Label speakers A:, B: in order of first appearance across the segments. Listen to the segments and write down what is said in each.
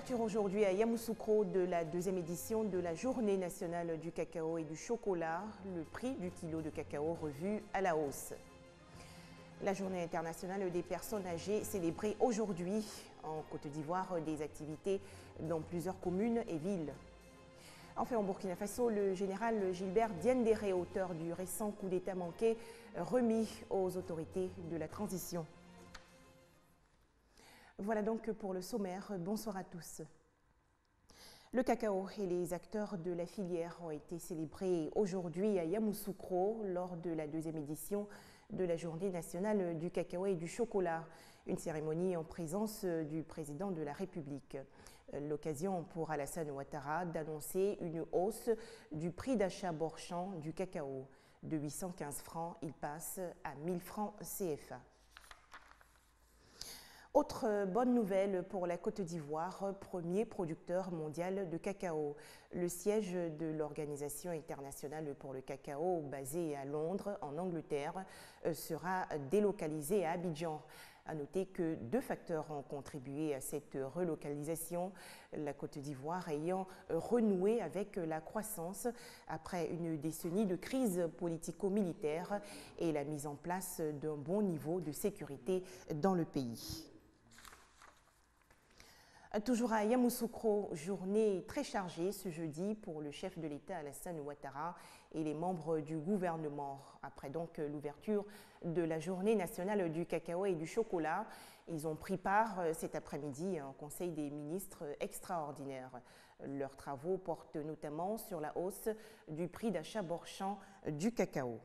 A: Ouverture aujourd'hui à Yamoussoukro de la deuxième édition de la Journée nationale du cacao et du chocolat. Le prix du kilo de cacao revu à la hausse. La Journée internationale des personnes âgées célébrée aujourd'hui en Côte d'Ivoire, des activités dans plusieurs communes et villes. Enfin, au Burkina Faso, le général Gilbert Diendéré, auteur du récent coup d'État manqué, remis aux autorités de la transition. Voilà donc pour le sommaire. Bonsoir à tous. Le cacao et les acteurs de la filière ont été célébrés aujourd'hui à Yamoussoukro lors de la deuxième édition de la Journée nationale du cacao et du chocolat. Une cérémonie en présence du président de la République. L'occasion pour Alassane Ouattara d'annoncer une hausse du prix d'achat Borchamp du cacao. De 815 francs, il passe à 1000 francs CFA. Autre bonne nouvelle pour la Côte d'Ivoire, premier producteur mondial de cacao. Le siège de l'Organisation internationale pour le cacao, basé à Londres, en Angleterre, sera délocalisé à Abidjan. À noter que deux facteurs ont contribué à cette relocalisation, la Côte d'Ivoire ayant renoué avec la croissance après une décennie de crise politico-militaire et la mise en place d'un bon niveau de sécurité dans le pays. Toujours à Yamoussoukro, journée très chargée ce jeudi pour le chef de l'État Alassane Ouattara et les membres du gouvernement. Après donc l'ouverture de la Journée nationale du cacao et du chocolat, ils ont pris part cet après-midi à un conseil des ministres extraordinaire. Leurs travaux portent notamment sur la hausse du prix d'achat Borchamp du cacao.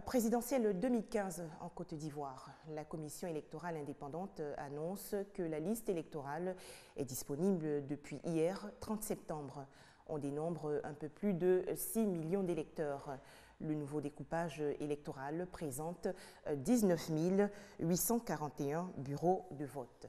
A: Présidentielle 2015 en Côte d'Ivoire. La commission électorale indépendante annonce que la liste électorale est disponible depuis hier, 30 septembre. On dénombre un peu plus de 6 millions d'électeurs. Le nouveau découpage électoral présente 19 841 bureaux de vote.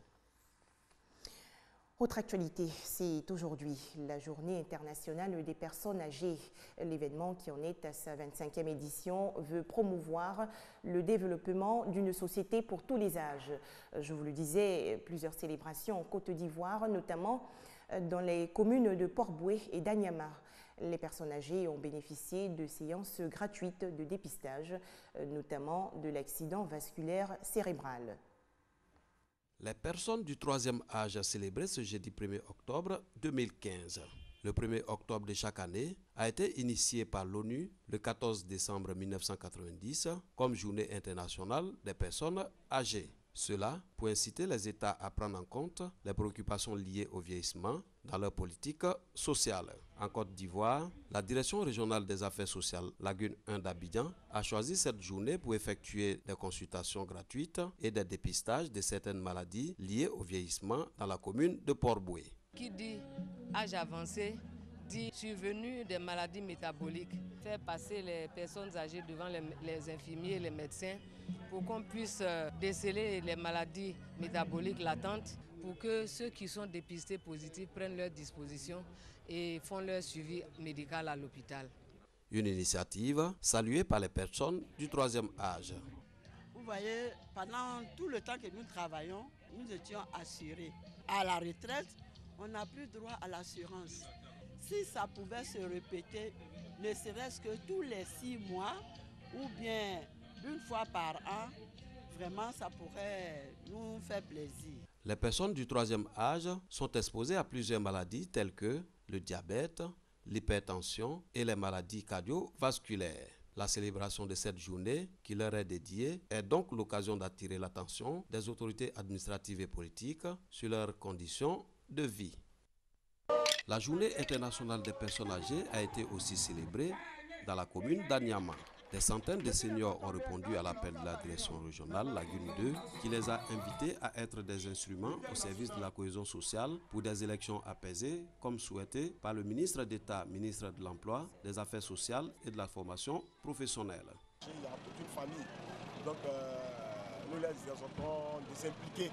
A: Autre actualité, c'est aujourd'hui la Journée internationale des personnes âgées. L'événement qui en est à sa 25e édition veut promouvoir le développement d'une société pour tous les âges. Je vous le disais, plusieurs célébrations en Côte d'Ivoire, notamment dans les communes de Port-Bouët et d'Anyama. Les personnes âgées ont bénéficié de séances gratuites de dépistage, notamment de l'accident vasculaire cérébral.
B: Les personnes du troisième âge célébrées ce jeudi 1er octobre 2015. Le 1er octobre de chaque année a été initié par l'ONU le 14 décembre 1990 comme Journée internationale des personnes âgées. Cela pour inciter les États à prendre en compte les préoccupations liées au vieillissement dans leur politique sociale. En Côte d'Ivoire, la Direction régionale des affaires sociales Lagune 1 d'Abidjan a choisi cette journée pour effectuer des consultations gratuites et des dépistages de certaines maladies liées au vieillissement dans la commune de Port-Bouët.
C: Qui dit âge avancé dit survenue des maladies métaboliques. Faire passer les personnes âgées devant les infirmiers et les médecins pour qu'on puisse déceler les maladies métaboliques latentes pour que ceux qui sont dépistés positifs prennent leurs dispositions et font leur suivi médical à l'hôpital.
B: Une initiative saluée par les personnes du troisième âge.
D: Vous voyez, pendant tout le temps que nous travaillons, nous étions assurés. À la retraite, on n'a plus droit à l'assurance. Si ça pouvait se répéter, ne serait-ce que tous les 6 mois ou bien une fois par an, vraiment ça pourrait nous faire plaisir.
B: Les personnes du troisième âge sont exposées à plusieurs maladies telles que le diabète, l'hypertension et les maladies cardiovasculaires. La célébration de cette journée qui leur est dédiée est donc l'occasion d'attirer l'attention des autorités administratives et politiques sur leurs conditions de vie. La Journée internationale des personnes âgées a été aussi célébrée dans la commune d'Anyama. Des centaines de seniors ont répondu à l'appel de la direction régionale Lagune 2 qui les a invités à être des instruments au service de la cohésion sociale pour des élections apaisées comme souhaité par le ministre d'État, ministre de l'Emploi, des Affaires sociales et de la formation professionnelle.
E: Il y a toute une famille, donc nous les exhortons de s'impliquer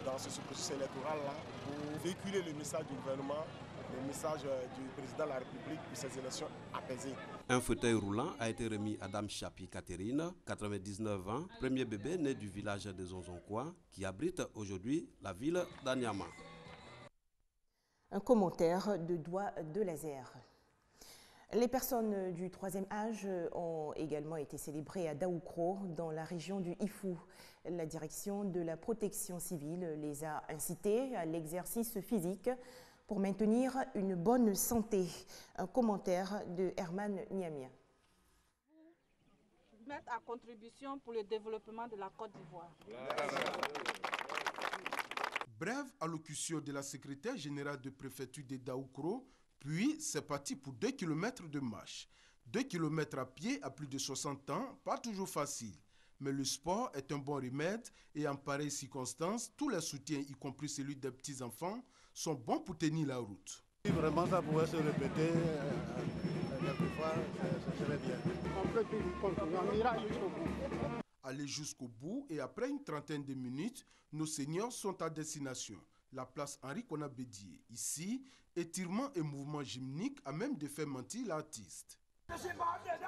E: dans ce processus électoral-là pour véhiculer le message du gouvernement le message du président de la République pour ces élections apaisées.
B: Un fauteuil roulant a été remis à Dame Chapi Catherine, 99 ans, premier bébé né du village de Zonzonkwa, qui abrite aujourd'hui la ville d'Anyama.
A: Un commentaire de Doigt de Laser. Les personnes du troisième âge ont également été célébrées à Daoukro, dans la région du Ifou. La direction de la protection civile les a incités à l'exercice physique pour maintenir une bonne santé. Un commentaire de Herman Niamia.
F: Mettre à contribution pour le développement de la Côte d'Ivoire.
G: Brève allocution de la secrétaire générale de préfecture de Daoukro, puis c'est parti pour 2 km de marche. 2 km à pied à plus de 60 ans, pas toujours facile. Mais le sport est un bon remède et en pareille circonstance, tous les soutiens, y compris celui des petits-enfants, sont bons pour tenir la route.
H: Si vraiment ça pouvait se répéter, quelquefois, ce serait bien. On peut toujours continuer, on ira jusqu'au bout.
G: Aller jusqu'au bout et après une trentaine de minutes, nos seniors sont à destination. La place Henri Konabédié. Ici, étirement et mouvement gymnique a même de faire mentir l'artiste.
I: Laissez-vous maintenant.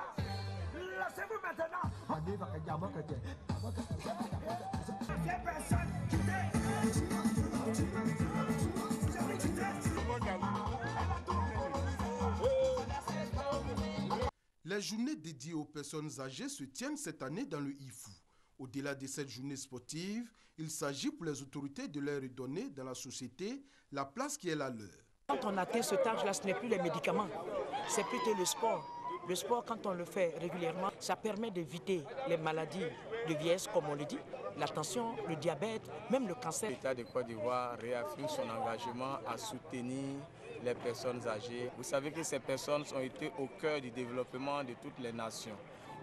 G: Les journées dédiées aux personnes âgées se tiennent cette année dans le Ifou. Au-delà de cette journée sportive, il s'agit pour les autorités de leur redonner dans la société la place qui est la leur.
J: Quand on atteint cet âge-là, ce n'est plus les médicaments, c'est plutôt le sport. Le sport, quand on le fait régulièrement, ça permet d'éviter les maladies de vieillesse, comme on le dit, la tension, le diabète, même le cancer.
K: L'État de Côte d'Ivoire réaffirme son engagement à soutenir les personnes âgées. Vous savez que ces personnes ont été au cœur du développement de toutes les nations.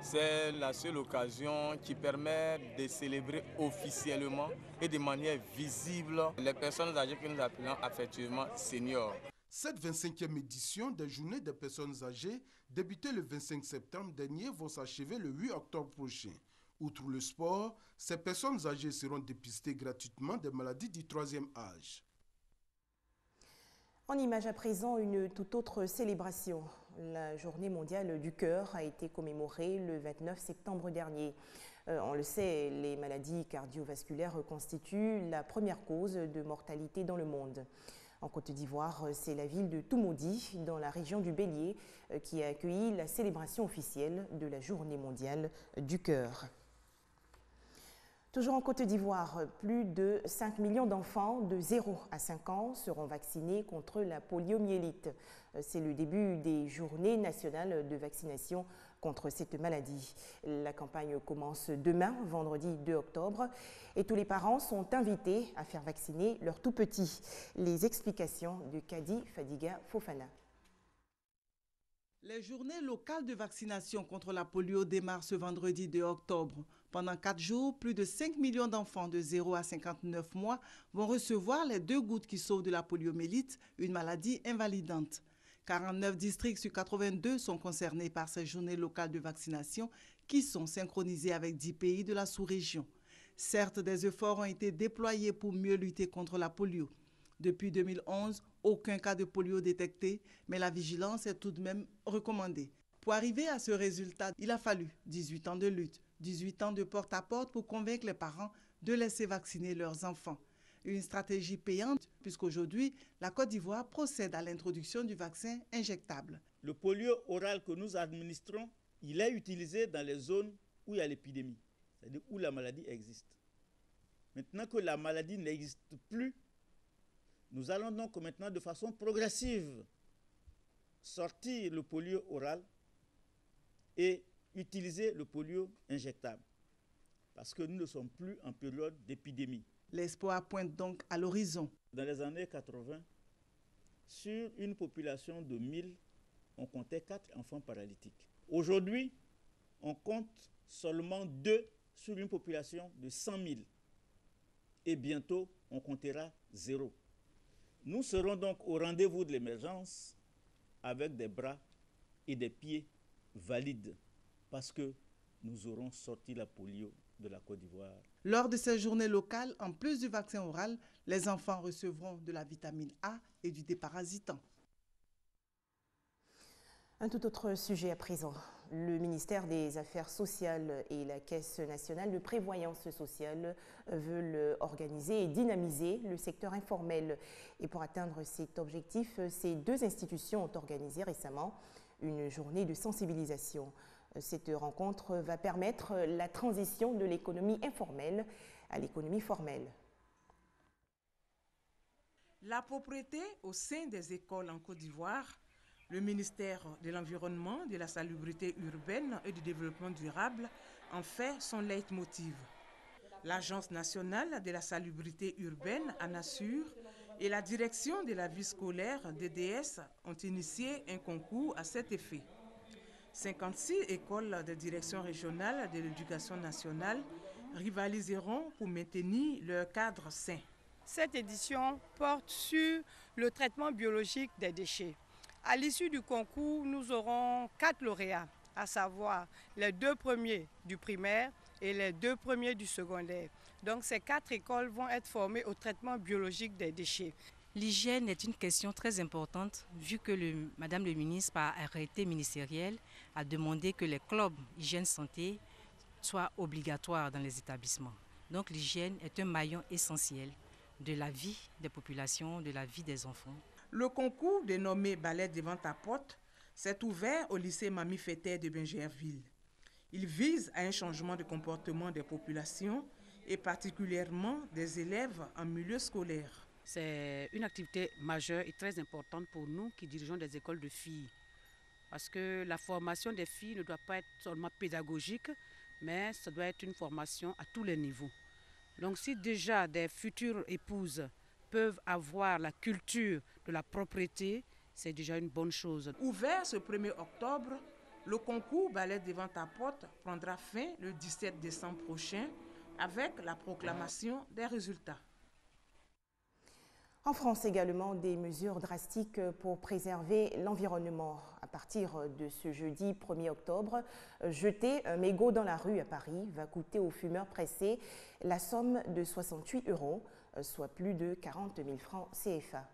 K: C'est la seule occasion qui permet de célébrer officiellement et de manière visible les personnes âgées que nous appelons affectueusement seniors.
G: Cette 25e édition des Journées des personnes âgées, débutée le 25 septembre dernier, vont s'achever le 8 octobre prochain. Outre le sport, ces personnes âgées seront dépistées gratuitement des maladies du troisième âge.
A: En image à présent, une toute autre célébration. La Journée mondiale du cœur a été commémorée le 29 septembre dernier. On le sait, les maladies cardiovasculaires constituent la première cause de mortalité dans le monde. En Côte d'Ivoire, c'est la ville de Toumoudi, dans la région du Bélier, qui a accueilli la célébration officielle de la Journée mondiale du cœur. Toujours en Côte d'Ivoire, plus de 5 millions d'enfants de 0 à 5 ans seront vaccinés contre la poliomyélite. C'est le début des journées nationales de vaccination contre cette maladie. La campagne commence demain, vendredi 2 octobre, et tous les parents sont invités à faire vacciner leurs tout-petits. Les explications de Kadi Fadiga Fofana.
L: Les journées locales de vaccination contre la polio démarrent ce vendredi 2 octobre. Pendant 4 jours, plus de 5 millions d'enfants de 0 à 59 mois vont recevoir les 2 gouttes qui sauvent de la poliomyélite, une maladie invalidante. 49 districts sur 82 sont concernés par ces journées locales de vaccination qui sont synchronisées avec 10 pays de la sous-région. Certes, des efforts ont été déployés pour mieux lutter contre la polio. Depuis 2011, aucun cas de polio détecté, mais la vigilance est tout de même recommandée. Pour arriver à ce résultat, il a fallu 18 ans de lutte, 18 ans de porte-à-porte pour convaincre les parents de laisser vacciner leurs enfants. Une stratégie payante, puisqu'aujourd'hui, la Côte d'Ivoire procède à l'introduction du vaccin injectable.
M: Le polio oral que nous administrons, il est utilisé dans les zones où il y a l'épidémie, c'est-à-dire où la maladie existe. Maintenant que la maladie n'existe plus, nous allons donc maintenant de façon progressive sortir le polio oral et utiliser le polio injectable, parce que nous ne sommes plus en période d'épidémie.
L: L'espoir pointe donc à l'horizon.
M: Dans les années 80, sur une population de 1000, on comptait 4 enfants paralytiques. Aujourd'hui, on compte seulement 2 sur une population de 100 000. Et bientôt, on comptera 0. Nous serons donc au rendez-vous de l'émergence avec des bras et des pieds valides, parce que nous aurons sorti la polio de la Côte d'Ivoire.
L: Lors de ces journées locales, en plus du vaccin oral, les enfants recevront de la vitamine A et du déparasitant.
A: Un tout autre sujet à présent. Le ministère des Affaires sociales et la Caisse nationale de prévoyance sociale veulent organiser et dynamiser le secteur informel. Et pour atteindre cet objectif, ces deux institutions ont organisé récemment une journée de sensibilisation. Cette rencontre va permettre la transition de l'économie informelle à l'économie formelle.
N: La propreté au sein des écoles en Côte d'Ivoire. Le ministère de l'Environnement, de la Salubrité urbaine et du Développement durable en fait son leitmotiv. L'Agence nationale de la salubrité urbaine, ANASUR, et la direction de la vie scolaire, DDS, ont initié un concours à cet effet. 56 écoles de direction régionale de l'éducation nationale rivaliseront pour maintenir leur cadre sain.
O: Cette édition porte sur le traitement biologique des déchets. À l'issue du concours, nous aurons 4 lauréats, à savoir les 2 premiers du primaire et les 2 premiers du secondaire. Donc ces 4 écoles vont être formées au traitement biologique des déchets.
P: L'hygiène est une question très importante vu que Madame le ministre, par arrêté ministériel, a demandé que les clubs hygiène-santé soient obligatoires dans les établissements. Donc l'hygiène est un maillon essentiel de la vie des populations, de la vie des enfants.
N: Le concours dénommé Balai devant ta porte s'est ouvert au lycée Mami Féter de Bingerville. Il vise à un changement de comportement des populations et particulièrement des élèves en milieu scolaire.
Q: C'est une activité majeure et très importante pour nous qui dirigeons des écoles de filles. Parce que la formation des filles ne doit pas être seulement pédagogique, mais ça doit être une formation à tous les niveaux. Donc si déjà des futures épouses peuvent avoir la culture de la propreté, c'est déjà une bonne chose.
N: Ouvert ce 1er octobre, le concours Balai devant ta porte prendra fin le 17 décembre prochain avec la proclamation des résultats.
A: En France également, des mesures drastiques pour préserver l'environnement. À partir de ce jeudi 1er octobre, jeter un mégot dans la rue à Paris va coûter aux fumeurs pressés la somme de 68 €, soit plus de 40 000 francs CFA.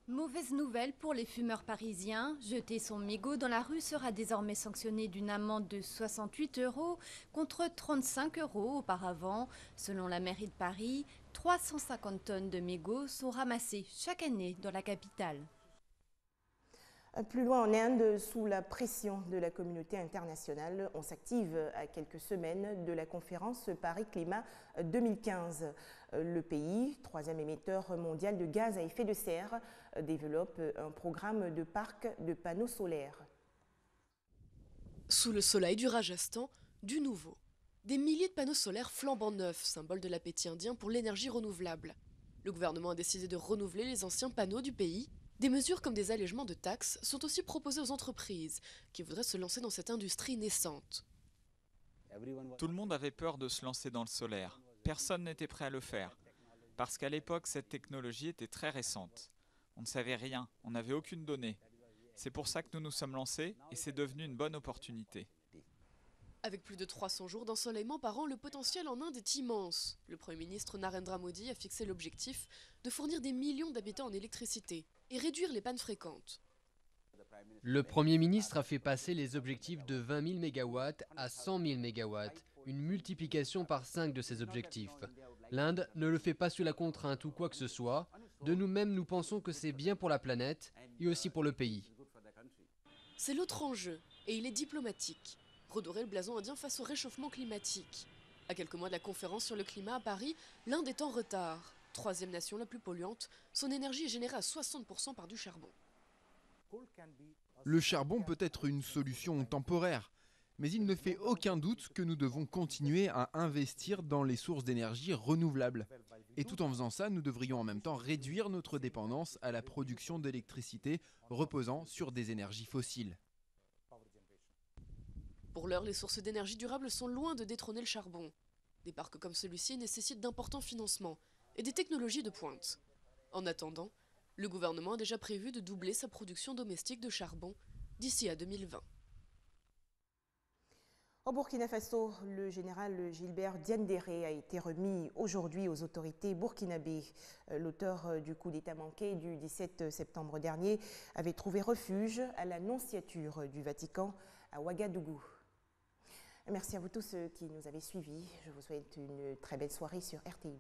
R: Mauvaise nouvelle pour les fumeurs parisiens. Jeter son mégot dans la rue sera désormais sanctionné d'une amende de 68 € contre 35 € auparavant. Selon la mairie de Paris, 350 tonnes de mégots sont ramassées chaque année dans la capitale.
A: Plus loin en Inde, sous la pression de la communauté internationale, on s'active à quelques semaines de la conférence Paris Climat 2015. Le pays, 3e émetteur mondial de gaz à effet de serre, développe un programme de parcs de panneaux solaires.
S: Sous le soleil du Rajasthan, du nouveau. Des milliers de panneaux solaires flambant neufs, symbole de l'appétit indien pour l'énergie renouvelable. Le gouvernement a décidé de renouveler les anciens panneaux du pays. Des mesures comme des allègements de taxes sont aussi proposées aux entreprises qui voudraient se lancer dans cette industrie naissante.
T: Tout le monde avait peur de se lancer dans le solaire. Personne n'était prêt à le faire. Parce qu'à l'époque, cette technologie était très récente. On ne savait rien, on n'avait aucune donnée. C'est pour ça que nous nous sommes lancés et c'est devenu une bonne opportunité.
S: Avec plus de 300 jours d'ensoleillement par an, le potentiel en Inde est immense. Le Premier ministre Narendra Modi a fixé l'objectif de fournir des millions d'habitants en électricité et réduire les pannes fréquentes.
U: Le Premier ministre a fait passer les objectifs de 20 000 MW à 100 000 MW, une multiplication par 5 de ces objectifs. L'Inde ne le fait pas sous la contrainte ou quoi que ce soit. De nous-mêmes, nous pensons que c'est bien pour la planète et aussi pour le pays.
S: C'est l'autre enjeu, et il est diplomatique. Redorer le blason indien face au réchauffement climatique. À quelques mois de la conférence sur le climat à Paris, l'Inde est en retard. 3e nation la plus polluante, son énergie est générée à 60% par du charbon.
V: Le charbon peut être une solution temporaire, mais il ne fait aucun doute que nous devons continuer à investir dans les sources d'énergie renouvelables. Et tout en faisant ça, nous devrions en même temps réduire notre dépendance à la production d'électricité reposant sur des énergies fossiles.
S: Pour l'heure, les sources d'énergie durable sont loin de détrôner le charbon. Des parcs comme celui-ci nécessitent d'importants financements et des technologies de pointe. En attendant, le gouvernement a déjà prévu de doubler sa production domestique de charbon d'ici à 2020.
A: Au Burkina Faso, le général Gilbert Diendéré a été remis aujourd'hui aux autorités burkinabées. L'auteur du coup d'État manqué du 17 septembre dernier avait trouvé refuge à la nonciature du Vatican à Ouagadougou. Merci à vous tous qui nous avez suivis. Je vous souhaite une très belle soirée sur RTI2.